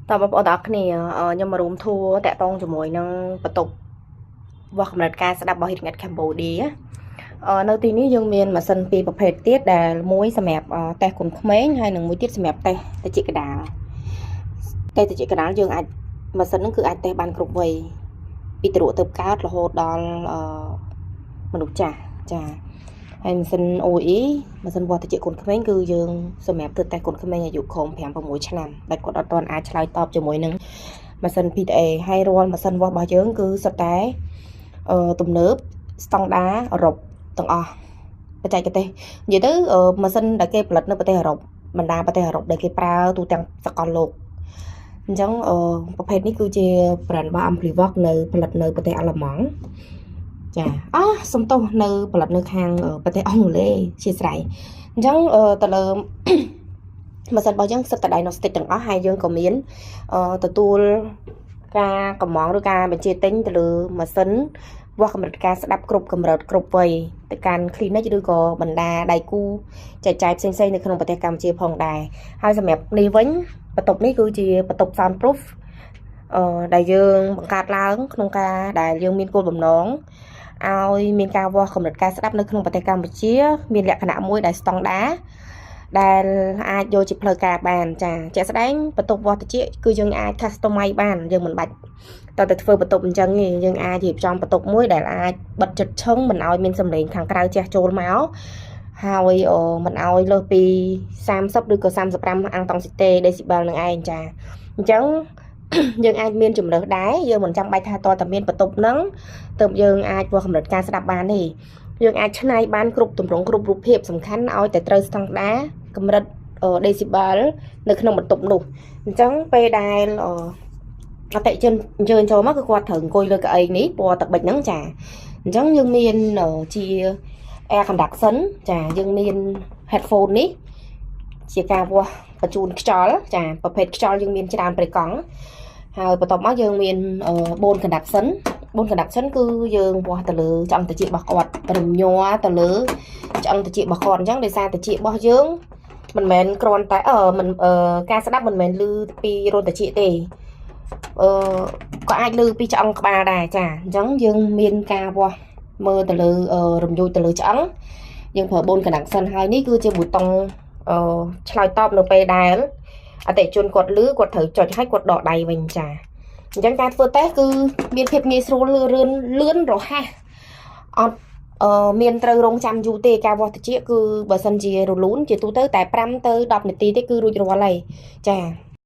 តើបងប្អូនទាំងអស់គ្នាខ្ញុំមករួមធួតាក់ទងជាមួយនឹងបន្ទប់វាស់កម្រិតការស្ដាប់របស់ HitNet Cambodia នៅទីនេះយើងមានម៉ាស៊ីនពីរប្រភេទទៀតដែលមួយសម្រាប់តេស្តគុណក្មេងហើយនិងមួយទៀតសម្រាប់តេស្តតិចកដាលយើងអាចម៉ាស៊ីនហ្នឹងគឺអាចតេស្តបានគ្រប់វ័យពីទ្រក់ទៅកើតរហូតដល់មនុស្សចាស់ចាហើយម៉ាស៊ីន OE ម៉ាស៊ីនវាស់តិចគុណក្មេងគឺយើងសម្រាប់ធ្វើតេស្តគុណក្មេងអាយុក្រោម 5-6 ឆ្នាំដែលគាត់អត់ទាន់អាចឆ្លើយតបជាមួយនឹងម៉ាស៊ីន PTA ហើយរាល់ម៉ាស៊ីនវាស់របស់យើងគឺសុទ្ធតែទំនើបស្តង់ដារអឺរ៉ុបទាំងអស់បច្ចេកទេសនិយាយទៅម៉ាស៊ីនដែលគេផលិតនៅប្រទេសអឺរ៉ុបបណ្ដាប្រទេសអឺរ៉ុបដែលគេប្រើទូទាំងសកលលោកអញ្ចឹងប្រភេទនេះគឺជា brand របស់ Amplivox នៅផលិតនៅប្រទេសអាល្លឺម៉ង់ចាសំទោសនៅផលិតនៅខាងប្រទេសអង់គ្លេសជាស្រ័យអញ្ចឹងទៅលើម៉ាស៊ីនរបស់យើងសិតតែ diagnostic ទាំងអស់ហើយយើងក៏មានទទួលការកម្មងឬការបញ្ជាទិញទៅលើម៉ាស៊ីនវាស់កម្រិតការស្ដាប់គ្រប់កម្រិតគ្រប់វ័យទៅកាន់ clinic ឬក៏បណ្ដាដៃគូចែកចាយផ្សេងៗនៅក្នុងប្រទេសកម្ពុជាផងដែរហើយសម្រាប់នេះវិញបន្ទប់នេះគឺជាបន្ទប់ soundproof ដែលយើងបង្កើតឡើងក្នុងការដែលយើងមានគោលបំណងឲ្យមានការវាស់កម្រិតការស្ដាប់នៅក្នុងប្រទេសកម្ពុជាមានលក្ខណៈមួយដែលស្តង់ដារដែលអាចយកជាផ្លូវការបានចាជាក់ស្ដែងបន្ទប់វាស់តិចគឺយើងអាច customize បានយើងមិនបាច់តើទៅធ្វើបន្ទប់អញ្ចឹងទេយើងអាចរៀបចំបន្ទប់មួយដែលអាចបិទចិត្តឈឹងមិនឲ្យមានសំឡេងខាងក្រៅជះចូលមកហើយមិនឲ្យលើសពី30ឬក៏35អាំងតង់ស៊ីតេដេស៊ីបែលនឹងឯងចាអញ្ចឹងយើងអាចមានជំរើសដែរយើងមិនចាំបាច់ថាតើតែមានបន្ទប់ហ្នឹងទើបយើងអាចវាស់កម្រិតការស្ដាប់បានទេយើងអាចឆ្នៃបានគ្រប់ទម្រង់គ្រប់រូបភាពសំខាន់ឲ្យតែត្រូវស្តង់ដារកម្រិតដេស៊ីបែលនៅក្នុងបន្ទប់នោះអញ្ចឹងពេលដែលអតិជនអញ្ជើញចូលមកគឺគាត់ត្រូវអង្គុយលើកៅអីនេះពណ៌ទឹកប៊ិចហ្នឹងចាអញ្ចឹងយើងមានជា air conduction ចាយើងមាន headphone នេះជាការវាស់បញ្ជូនខ្យល់ចាប្រភេទខ្យល់យើងមានច្រើនប្រេកង់ហើយបន្ទាប់មកយើងមានbone conduction គឺយើងវាស់ទៅលើឆ្អឹងត្រចៀករបស់គាត់រំញ័រទៅលើឆ្អឹងត្រចៀករបស់គាត់អញ្ចឹងដោយសារត្រចៀករបស់យើងមិនមែនគ្រាន់តែការស្ដាប់មិនមែនឮពីរោទត្រចៀកទេក៏អាចឮពីឆ្អឹងក្បាលដែរចាអញ្ចឹងយើងមានការវាស់មើលទៅលើរំយោចទៅលើឆ្អឹងយើងប្រើ bone conduction ហើយនេះគឺជាប៊ូតុងឆ្លើយតបនៅពេលដែលអតិជនគាត់ឮគាត់ត្រូវចុចឲ្យគាត់ដកដៃវិញចាអញ្ចឹងការធ្វើតេស្តគឺមានភាពងាយស្រួលលឿនរហ័សអត់មានត្រូវរងចាំយូរទេការវាស់ត្រចៀកគឺបើសិនជារលូនជាទូទៅតែ5ទៅ10នាទីទេគឺរួចរាល់ហើយចា